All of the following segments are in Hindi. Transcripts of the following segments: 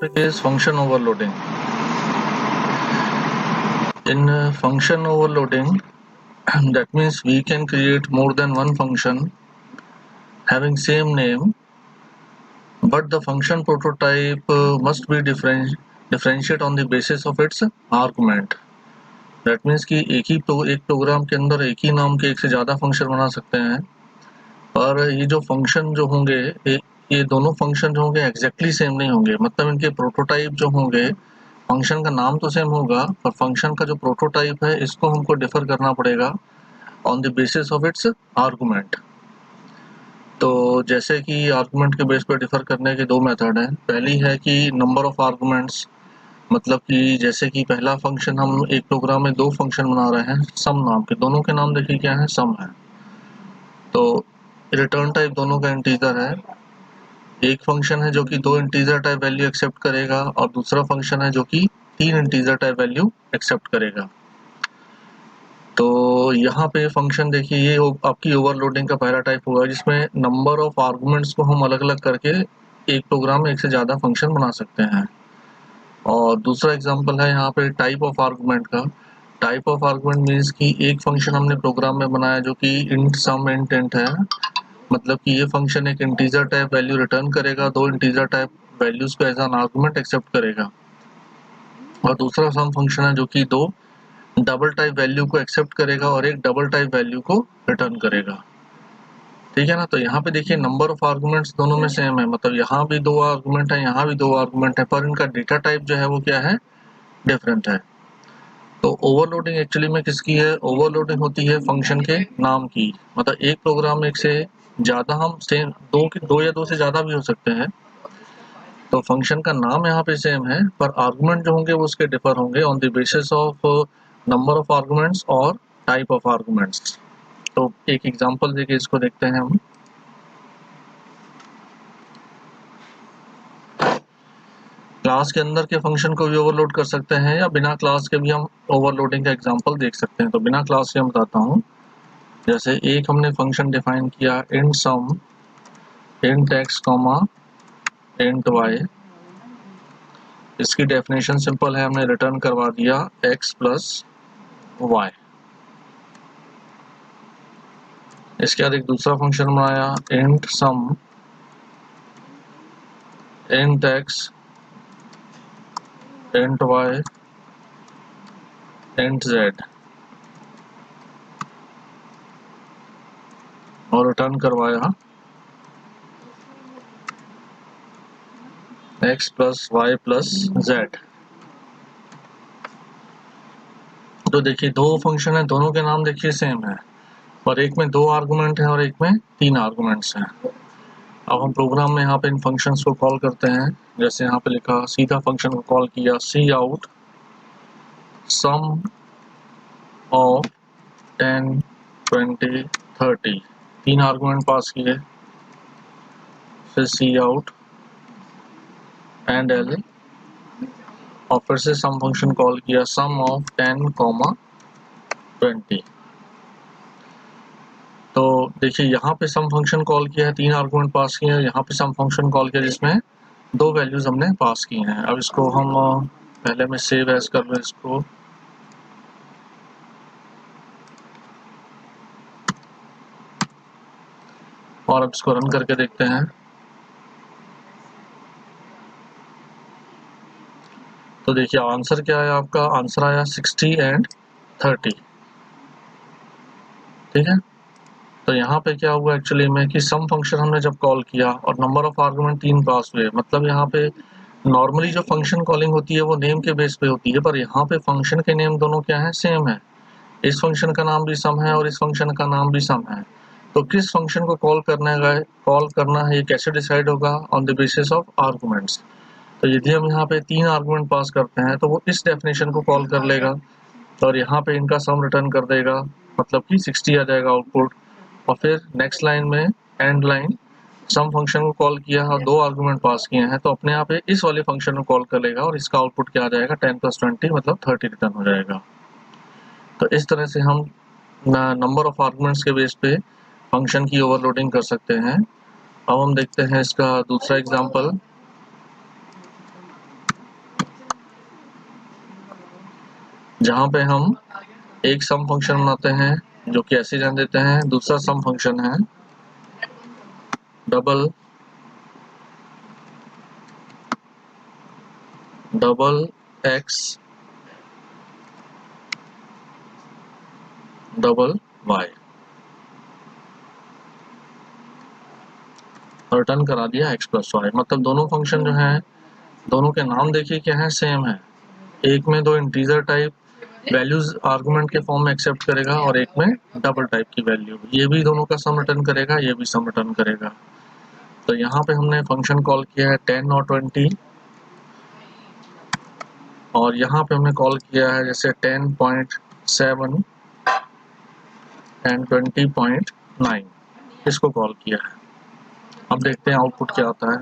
topic is function overloading. In function overloading, that means we can create more than one function having same name, but the function prototype must be differentiate on the basis of its argument. That means कि एक प्रोग्राम के अंदर एक ही नाम के एक से ज़्यादा फंक्शन बना सकते हैं, पर ये जो फंक्शन जो होंगे ये दोनों फंक्शन जो होंगे एग्जैक्टली सेम नहीं होंगे, मतलब इनके प्रोटोटाइप जो होंगे, फंक्शन का नाम तो सेम होगा पर फंक्शन का जो प्रोटोटाइप है इसको हमको डिफर करना पड़ेगा on the basis of its argument. तो जैसे कि आर्गुमेंट के बेस पर डिफर करने के दो मेथड हैं। पहली है कि नंबर ऑफ आर्गुमेंट्स, मतलब कि जैसे कि पहला फंक्शन हम एक प्रोग्राम में दो फंक्शन बना रहे हैं सम नाम के, दोनों के नाम देखिए क्या है, सम है। तो रिटर्न टाइप दोनों का इंटीजर है। एक फंक्शन है जो कि दो इंटीजर टाइप वैल्यू एक्सेप्ट करेगा और दूसरा फंक्शन है जो कि तीन इंटीजर टाइप वैल्यू एक्सेप्ट करेगा। तो यहाँ पे फंक्शन देखिए ये आपकी ओवरलोडिंग का पहला टाइप होगा जिसमें नंबर ऑफ आर्गुमेंट्स को हम अलग अलग करके एक प्रोग्राम में एक से ज़्यादा फंक्शन बना सकते हैं। और दूसरा एग्जांपल है यहाँ पे टाइप ऑफ आर्गुमेंट का। टाइप ऑफ आर्गुमेंट मीन्स कि एक फंक्शन हमने प्रोग्राम में बनाया जो कि इंट सम इंट इंट है, मतलब कि ये फंक्शन एक इंटीजर टाइप वैल्यू रिटर्न करेगा, दो इंटीजर टाइप वैल्यूज को एज एन आर्गुमेंट एक्सेप्ट करेगा। और दूसरा सम फंक्शन है जो कि दो डबल टाइप वैल्यू को एक्सेप्ट करेगा और एक डबल टाइप वैल्यू को रिटर्न करेगा। ठीक है ना। तो यहाँ पे देखिए नंबर ऑफ आर्गुमेंट्स दोनों में सेम है, मतलब यहाँ भी दो आर्गुमेंट है, यहाँ भी दो आर्गुमेंट है, पर इनका डेटा टाइप जो है वो क्या है, डिफरेंट है। तो ओवरलोडिंग एक्चुअली में किसकी है, ओवरलोडिंग होती है फंक्शन के नाम की। मतलब एक प्रोग्राम में एक से ज्यादा हम सेम दो या दो से ज्यादा भी हो सकते हैं, तो फंक्शन का नाम यहाँ पे सेम है पर आर्गुमेंट जो होंगे वो उसके डिफर होंगे on the basis of number of arguments और टाइप ऑफ आर्गुमेंट्स। तो एक एग्जांपल देके इसको देखते हैं हम। क्लास के अंदर के फंक्शन को भी ओवरलोड कर सकते हैं या बिना क्लास के भी हम ओवरलोडिंग का एग्जांपल देख सकते हैं। तो बिना क्लास के हम बताता हूँ। जैसे एक हमने फंक्शन डिफाइन किया int sum int x comma int y. इसकी डेफिनेशन सिंपल है, हमने रिटर्न करवा दिया x प्लस वाई। इसके बाद एक दूसरा फंक्शन बनाया int sum int x int y int z और रिटर्न करवाया x plus y plus z. तो देखिए दो फंक्शन है, दोनों के नाम देखिए सेम है, पर एक में दो आर्गुमेंट है और एक में तीन आर्गुमेंट्स हैं। अब हम प्रोग्राम में यहाँ पे इन फंक्शंस को कॉल करते हैं। जैसे यहाँ पे लिखा सीधा फंक्शन को कॉल किया सी आउट सम ऑफ 10 20 30, तीन आर्गुमेंट पास किए, फिर सी आउट एंड एल और फिर से सम फंक्शन कॉल किया सम ऑफ 10 20। तो देखिए यहाँ पे सम फंक्शन कॉल किया है, तीन आर्गुमेंट पास किए हैं, यहाँ पे सम फंक्शन कॉल किया जिसमें दो वैल्यूज हमने पास की हैं। अब इसको हम पहले मैं सेव एज कर लूँ इसको, और अब इसको रन करके देखते हैं। तो देखिए आंसर क्या है, आपका आंसर आया 60 एंड 30। ठीक है। तो यहाँ पे क्या हुआ एक्चुअली में कि सम फंक्शन हमने जब कॉल किया और नंबर ऑफ आर्गुमेंट तीन पास हुए, मतलब यहाँ पे नॉर्मली जो फंक्शन कॉलिंग होती है वो नेम के बेस पे होती है, पर यहाँ पे फंक्शन के नेम दोनों क्या है, सेम है। इस फंक्शन का नाम भी सम है और इस फंक्शन का नाम भी सम है। तो किस फंक्शन को कॉल करना है ये कैसे डिसाइड होगा, on the basis of arguments. तो यदि हम यहाँ पे तीन आर्गुमेंट पास करते हैं तो वो इस डेफिनेशन को कॉल कर लेगा और यहाँ पे इनका सम रिटर्न कर देगा, मतलब कि 60 आ जाएगा आउटपुट। और फिर नेक्स्ट लाइन में एंड लाइन सम फंक्शन को कॉल किया और दो आर्गुमेंट पास किए हैं, तो अपने यहाँ पे इस वाले फंक्शन को कॉल कर लेगा और इसका आउटपुट क्या आ जाएगा, 10 + 20 मतलब 30 रिटर्न हो जाएगा। तो इस तरह से हम नंबर ऑफ आर्गुमेंट्स के बेस पे फंक्शन की ओवरलोडिंग कर सकते हैं। अब हम देखते हैं इसका दूसरा एग्जांपल। जहाँ पे हम एक सम फंक्शन बनाते हैं जो कि ऐसे जान देते हैं, दूसरा सम फंक्शन है double x double y, return करा दिया एक्स प्लस वाई। मतलब दोनों फंक्शन जो है, दोनों के नाम देखिए क्या है, सेम है। एक में दो इंटीजर टाइप वैल्यूज आर्गुमेंट के फॉर्म में एक्सेप्ट करेगा और एक में डबल टाइप की वैल्यू। ये भी दोनों का सम रिटर्न करेगा, ये भी सम रिटर्न करेगा। तो यहाँ पे हमने फंक्शन कॉल किया है 10 और 20, और यहाँ पे हमने कॉल किया है जैसे 10.7 एंड 20.9, इसको कॉल किया है। अब देखते हैं आउटपुट क्या आता है।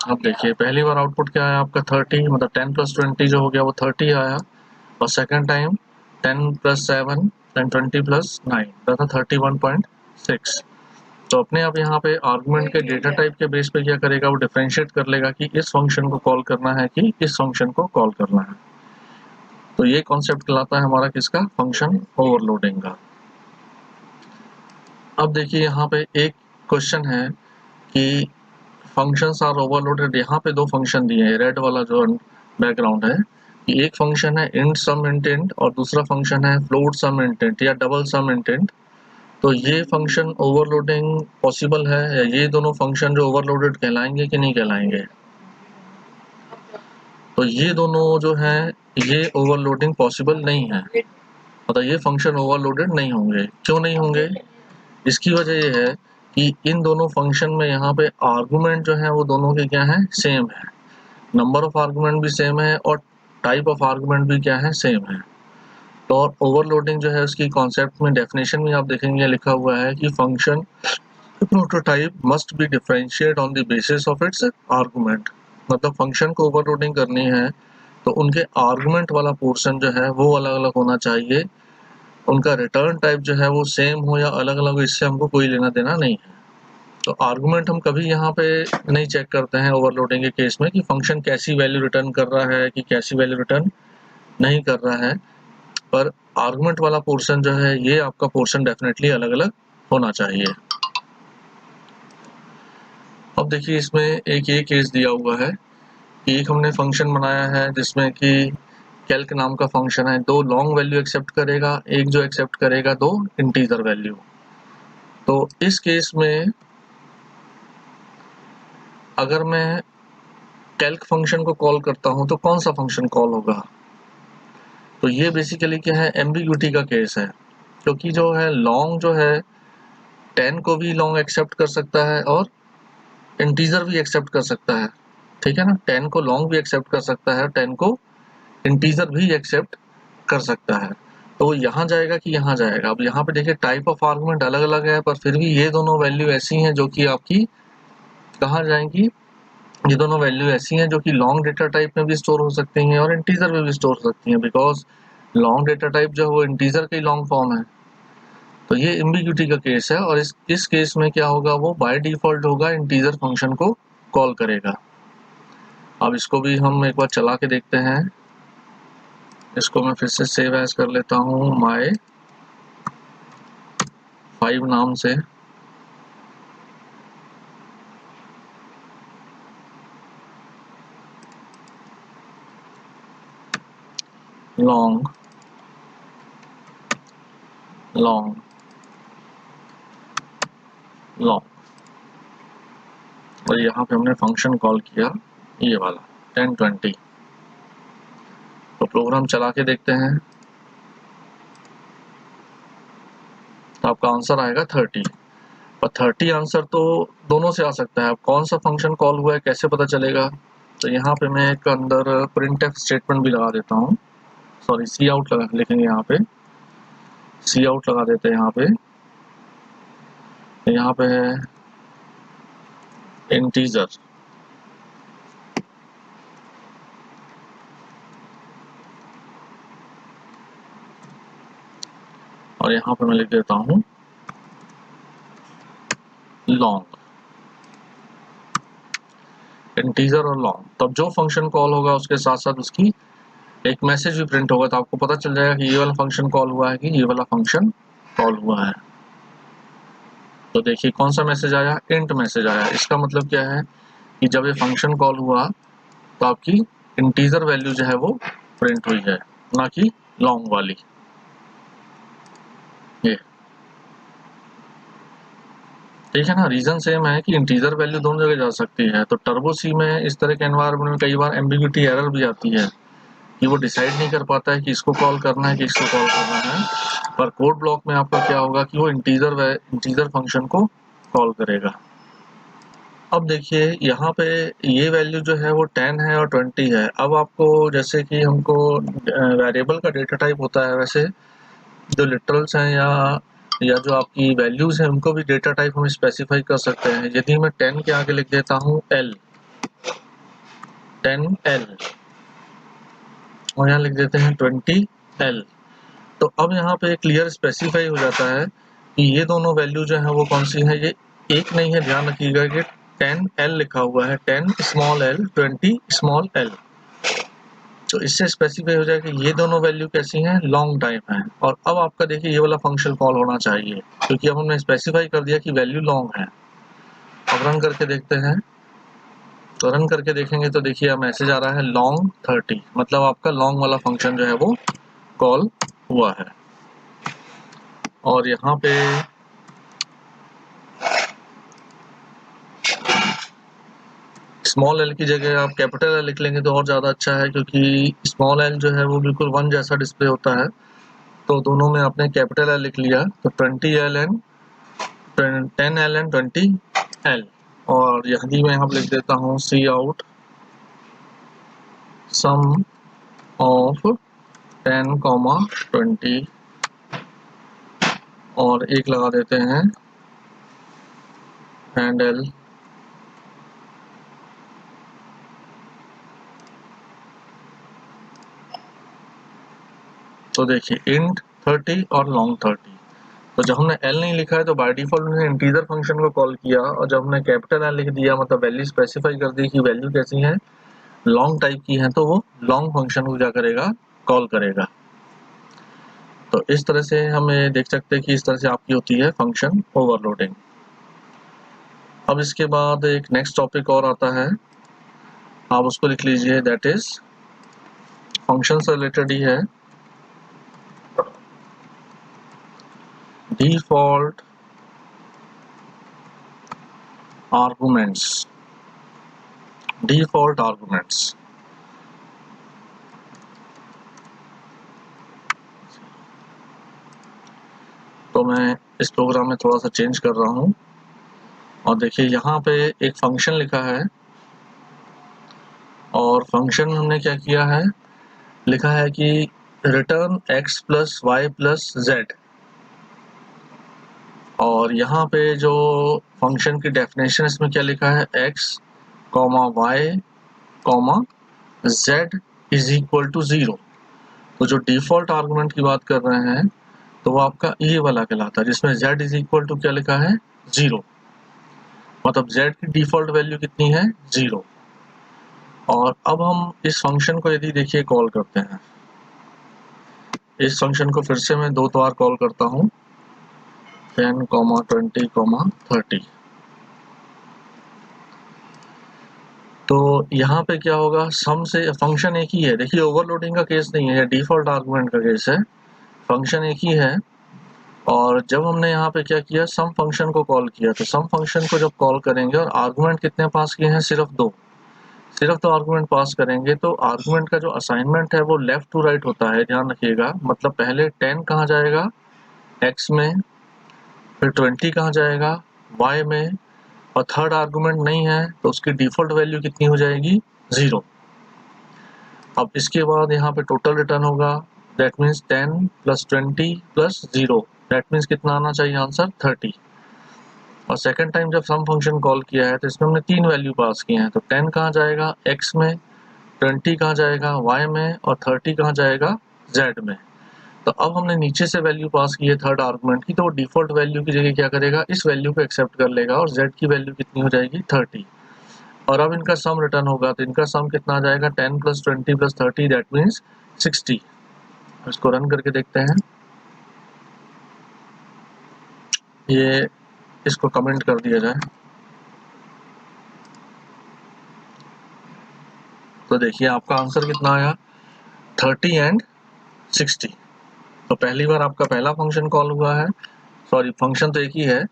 अब देखिए पहली बार आउटपुट क्या आया आपका 30, मतलब 10 प्लस 20 जो हो गया वो 30 आया, और second time 10 plus 7 and 20 plus 9 था 31.6। तो अपने आप यहाँ पे आर्गुमेंट के डेटा टाइप के बेस पे क्या करेगा, वो डिफरेंशिएट कर लेगा कि इस फंक्शन को कॉल करना है कि इस फंक्शन को कॉल करना है। तो ये कॉन्सेप्ट कहलाता है हमारा किसका, फंक्शन ओवरलोडिंग का। अब देखिए यहाँ पे एक क्वेश्चन है कि फंक्शंस आर ओवरलोडेड। यहाँ पे दो फंक्शन दिए हैं, रेड वाला जो बैकग्राउंड है, कि एक फंक्शन है इंट सम इंटेंट और दूसरा फंक्शन है फ्लोट सम इंटेंट या डबल सम इंटेंट। तो ये फंक्शन ओवरलोडिंग पॉसिबल है, या ये दोनों फंक्शन जो ओवरलोडेड कहलाएंगे कि नहीं कहलाएंगे? तो ये दोनों जो है ये ओवरलोडिंग पॉसिबल नहीं है, मतलब ये फंक्शन ओवरलोडेड नहीं होंगे। क्यों नहीं होंगे? इसकी वजह ये है कि इन दोनों फंक्शन में यहाँ पे आर्गुमेंट जो है वो दोनों के क्या है, सेम है। नंबर ऑफ आर्गुमेंट भी सेम है और टाइप ऑफ आर्गुमेंट भी क्या है, सेम है। तो ओवरलोडिंग जो है उसकी कॉन्सेप्ट में डेफिनेशन में आप देखेंगे लिखा हुआ है कि function prototype must be differentiate on the basis of its argument. मतलब फंक्शन को ओवरलोडिंग करनी है तो उनके आर्गुमेंट वाला पोर्शन जो है वो अलग अलग होना चाहिए, उनका रिटर्न टाइप जो है वो सेम हो या अलग अलग हो, इससे हमको कोई लेना देना नहीं है। तो आर्गुमेंट हम कभी यहाँ पे नहीं चेक करते हैं ओवरलोडिंग के केस में कि फंक्शन कैसी वैल्यू रिटर्न कर रहा है कि कैसी वैल्यू रिटर्न नहीं कर रहा है, पर आर्गुमेंट वाला पोर्शन जो है ये आपका पोर्शन डेफिनेटली अलग अलग होना चाहिए। अब देखिए इसमें एक ये केस दिया हुआ है कि एक हमने फंक्शन बनाया है जिसमें कि कैल्क नाम का फंक्शन है, दो लॉन्ग वैल्यू एक्सेप्ट करेगा, एक जो एक्सेप्ट करेगा दो इंटीजर वैल्यू। तो इस केस में अगर मैं कैल्क फंक्शन को कॉल करता हूं तो कौन सा फंक्शन कॉल होगा? तो ये बेसिकली क्या है, एम्बिग्यूटी का केस है, क्योंकि जो है लॉन्ग जो है 10 को भी लॉन्ग एक्सेप्ट कर सकता है और इंटीजर भी एक्सेप्ट कर सकता है, ठीक है ना। 10 को लॉन्ग भी एक्सेप्ट कर सकता है, 10 को इंटीजर भी एक्सेप्ट कर सकता है। तो वो यहाँ जाएगा कि यहाँ जाएगा? अब यहाँ पे देखिए टाइप ऑफ आर्गुमेंट अलग अलग है, पर फिर भी ये दोनों वैल्यू ऐसी हैं जो कि आपकी कहाँ जाएंगी, ये दोनों वैल्यू ऐसी हैं जो कि लॉन्ग डेटा टाइप में भी स्टोर हो सकती हैं और इंटीजर में भी स्टोर हो सकती हैं, बिकॉज लॉन्ग डेटा टाइप जो है वो इंटीजर का ही लॉन्ग फॉर्म है। तो ये एम्बिग्यूटी का केस है, और इस केस में क्या होगा, वो बाय डिफॉल्ट होगा इंटीजर फंक्शन को कॉल करेगा। अब इसको भी हम एक बार चला के देखते हैं। इसको मैं फिर से सेव एज कर लेता हूँ माय 5 नाम से। लॉन्ग लॉन्ग लॉन्ग, और यहाँ पे हमने फंक्शन कॉल किया ये वाला 1020। तो प्रोग्राम चला के देखते हैं, तो आपका आंसर आएगा 30। और 30 आंसर तो दोनों से आ सकता है। अब कौन सा फंक्शन कॉल हुआ है कैसे पता चलेगा? तो यहाँ पे मैं एक अंदर प्रिंटफ स्टेटमेंट भी लगा देता हूँ, सॉरी सी आउट लगा लिखेंगे, यहाँ पे सी आउट लगा देते हैं। यहाँ पे है इंटीजर, और यहाँ पे मैं लिख देता हूँ लॉन्ग। इंटीजर और लॉन्ग, तब जो फंक्शन कॉल होगा उसके साथ साथ उसकी एक मैसेज भी प्रिंट होगा, तो आपको पता चल जाएगा कि ये वाला फंक्शन कॉल हुआ है कि ये वाला फंक्शन कॉल हुआ है। तो देखिए कौन सा मैसेज आया, इंट मैसेज आया। इसका मतलब क्या है कि जब ये फंक्शन कॉल हुआ तो आपकी इंटीजर वैल्यू जो है वो प्रिंट हुई है, ना कि लॉन्ग वाली। ये ठीक है ना, रीजन सेम है कि इंटीजर वैल्यू दोनों जगह जा सकती है। तो टर्बो सी में इस तरह के एनवायरनमेंट में कई बार एम्बिग्यूटी एरर भी आती है कि वो डिसाइड नहीं कर पाता है कि इसको कॉल करना है कि इसको कॉल करना है। पर कोड ब्लॉक में आपका क्या होगा कि वो इंटीजर फंक्शन को कॉल करेगा। अब देखिए यहाँ पे ये वैल्यू जो है वो 10 है और 20 है। अब आपको जैसे कि हमको वेरिएबल का डेटा टाइप होता है, वैसे जो लिटरल्स हैं या जो आपकी वैल्यूज हैं उनको भी डेटा टाइप हम स्पेसिफाई कर सकते हैं। यदि मैं 10 के आगे लिख देता हूँ L, 10L, और यहाँ लिख देते हैं 20L, तो अब यहाँ पे क्लियर स्पेसिफाई हो जाता है कि ये दोनों वैल्यू जो है वो कौन सी है। ये एक नहीं है, ध्यान रखिएगा कि 10L लिखा हुआ है, 10 स्मॉल l 20 स्मॉल l। तो इससे स्पेसिफाई हो जाए कि ये दोनों वैल्यू कैसी हैं, लॉन्ग टाइप है। और अब आपका देखिए ये वाला फंक्शन कॉल होना चाहिए क्योंकि अब हमने स्पेसिफाई कर दिया कि वैल्यू लॉन्ग है। अब रन करके देखते हैं, तो रन करके देखेंगे तो देखिए मैसेज आ रहा है लॉन्ग 30, मतलब आपका लॉन्ग वाला फंक्शन जो है वो कॉल हुआ है। और यहाँ पे स्मॉल एल की जगह आप कैपिटल एल लिख लेंगे तो और ज़्यादा अच्छा है, क्योंकि स्मॉल एल जो है वो बिल्कुल 1 जैसा डिस्प्ले होता है। तो दोनों में आपने कैपिटल एल लिख लिया, तो 20L and 10L and 20L। और यदि मैं यहाँ लिख देता हूँ सी आउट सम ऑफ 10, 20 और एक लगा देते हैं एंड L। तो देखिए इंट 30 और लॉन्ग 30। तो जब हमने L नहीं लिखा है तो बाय डिफॉल्ट हमने इंटीजर फंक्शन को कॉल किया, और जब हमने कैपिटल L लिख दिया मतलब वैल्यू स्पेसिफाई कर दी कि वैल्यू कैसी है, लॉन्ग टाइप की है, तो वो लॉन्ग फंक्शन को क्या करेगा, कॉल करेगा। तो इस तरह से हम देख सकते हैं कि इस तरह से आपकी होती है फंक्शन ओवरलोडिंग। अब इसके बाद एक नेक्स्ट टॉपिक और आता है, आप उसको लिख लीजिए, दैट इज फंक्शन से रिलेटेड ही है, डिफॉल्ट आर्गुमेंट्स। डिफॉल्ट आर्गुमेंट्स तो मैं इस प्रोग्राम में थोड़ा सा चेंज कर रहा हूँ। और देखिए यहाँ पे एक फंक्शन लिखा है, और फंक्शन में हमने क्या किया है, लिखा है कि return x plus y plus z. और यहाँ पे जो फंक्शन की डेफिनेशन इसमें क्या लिखा है, x, y, z is equal to 0। तो जो डिफॉल्ट आर्गुमेंट की बात कर रहे हैं तो वो आपका ये वाला कहलाता है, जिसमें z इज इक्वल टू क्या लिखा है, 0। मतलब z की डिफॉल्ट वैल्यू कितनी है, 0। और अब हम इस फंक्शन को यदि देखिए कॉल करते हैं, इस फंक्शन को फिर से मैं 2 बार कॉल करता हूँ, 10, 20, 30। तो यहाँ पे क्या होगा, सम से फंक्शन एक ही है। देखिए ओवरलोडिंग का केस नहीं है, डिफॉल्ट आर्गुमेंट का केस है, फंक्शन एक ही है। और जब हमने यहाँ पे क्या किया, सम फंक्शन को कॉल किया, तो सम फंक्शन को जब कॉल करेंगे और आर्गुमेंट कितने पास किए हैं, सिर्फ 2, सिर्फ 2 आर्गुमेंट पास करेंगे, तो आर्गुमेंट का जो असाइनमेंट है वो लेफ्ट टू राइट होता है, ध्यान रखिएगा। मतलब पहले 10 कहाँ जाएगा, x में, फिर 20 कहाँ जाएगा, y में, और थर्ड आर्गुमेंट नहीं है तो उसकी डिफॉल्ट वैल्यू कितनी हो जाएगी, 0। अब इसके बाद यहाँ पे टोटल रिटर्न होगा, that means 10 plus 20 plus 0, that means कितना आना चाहिए आंसर, 30। और सेकंड टाइम जब सम फंक्शन कॉल किया है तो इसमें हमने 3 वैल्यू पास किए हैं, तो 10 कहाँ जाएगा, x में, 20 कहाँ जाएगा, y में, और 30 कहाँ जाएगा, z में। तो अब हमने नीचे से वैल्यू पास की है थर्ड आर्गुमेंट की, तो वो डिफॉल्ट वैल्यू की जगह क्या करेगा, इस वैल्यू को एक्सेप्ट कर लेगा, और z की वैल्यू कितनी हो जाएगी, 30। और अब इनका सम रिटर्न होगा, तो इनका सम कितना आ जाएगा 10 + 20 + 30 दैट मीन्स 60। इसको रन करके देखते हैं, ये इसको कमेंट कर दिया जाए तो देखिए आपका आंसर कितना आया 30 एंड 60। तो पहली बार आपका पहला फंक्शन कॉल हुआ है, सॉरी फंक्शन तो एक ही है,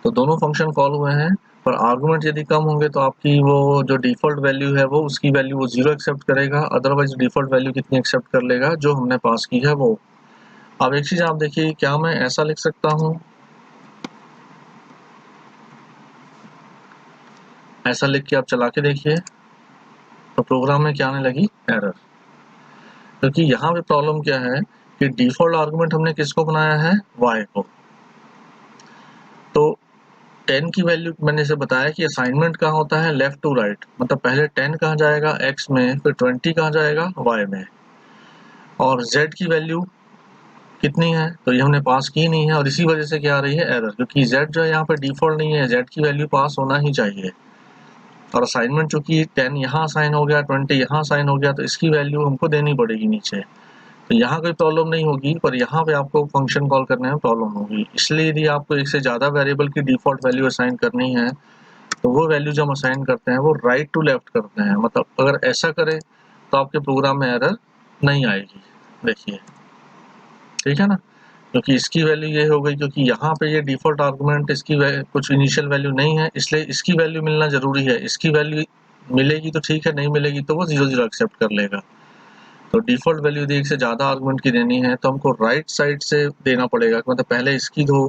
तो दोनों फंक्शन कॉल हुए हैं, पर आर्गुमेंट यदि कम होंगे तो आपकी वो जो डिफॉल्ट वैल्यू है वो उसकी वैल्यू वो 0 एक्सेप्ट करेगा, अदरवाइज डिफॉल्ट वैल्यू कितनी एक्सेप्ट कर लेगा जो हमने पास की है वो। अब एक चीज आप देखिए, क्या मैं ऐसा लिख सकता हूँ, ऐसा लिख के आप चला के देखिए तो प्रोग्राम में क्या आने लगी एरर, क्योंकि यहाँ पे प्रॉब्लम क्या है कि डिफॉल्ट आर्गुमेंट हमने किसको बनाया है y को। तो 10 की वैल्यू मैंने इसे बताया कि असाइनमेंट कहाँ होता है लेफ्ट टू राइट, मतलब पहले 10 कहाँ जाएगा x में, फिर 20 कहाँ जाएगा y में, और z की वैल्यू कितनी है तो ये हमने पास की नहीं है, और इसी वजह से क्या आ रही है एरर, क्योंकि z जो है यहाँ पे डिफॉल्ट नहीं है, z की वैल्यू पास होना ही चाहिए। और असाइनमेंट चूंकि 10 यहाँ असाइन हो गया 20 यहाँ असाइन हो गया, तो इसकी वैल्यू हमको देनी पड़ेगी नीचे। तो यहाँ कोई प्रॉब्लम नहीं होगी, पर यहाँ पे आपको फंक्शन कॉल करने में प्रॉब्लम होगी। इसलिए यदि आपको एक से ज़्यादा वेरिएबल की डिफॉल्ट वैल्यू असाइन करनी है तो वो वैल्यू जो हम असाइन करते हैं वो राइट टू लेफ्ट करते हैं, मतलब अगर ऐसा करें तो आपके प्रोग्राम में एरर नहीं आएगी। देखिए ठीक है ना, क्योंकि इसकी वैल्यू ये हो गई, क्योंकि यहाँ पे ये डिफॉल्ट आर्गुमेंट इसकी कुछ इनिशियल वैल्यू नहीं है, इसलिए इसकी वैल्यू मिलना जरूरी है। इसकी वैल्यू मिलेगी तो ठीक है, नहीं मिलेगी तो वो 0 0 एक्सेप्ट कर लेगा। तो डिफॉल्ट वैल्यू यदि एक से ज़्यादा आर्गुमेंट की देनी है तो हमको राइट साइड से देना पड़ेगा, मतलब पहले इसकी दो,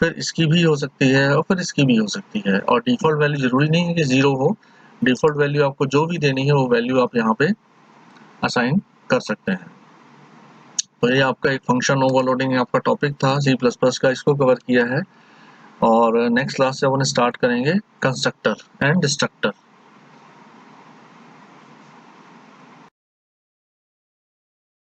फिर इसकी भी हो सकती है और फिर इसकी भी हो सकती है। और डिफॉल्ट वैल्यू जरूरी नहीं है कि 0 हो, डिफॉल्ट वैल्यू आपको जो भी देनी है वो वैल्यू आप यहाँ पे असाइन कर सकते हैं। तो ये आपका एक फंक्शन ओवरलोडिंग आपका टॉपिक था C++ का, इसको कवर किया है। और नेक्स्ट क्लास से अपन स्टार्ट करेंगे कंस्ट्रक्टर एंड डिस्ट्रक्टर।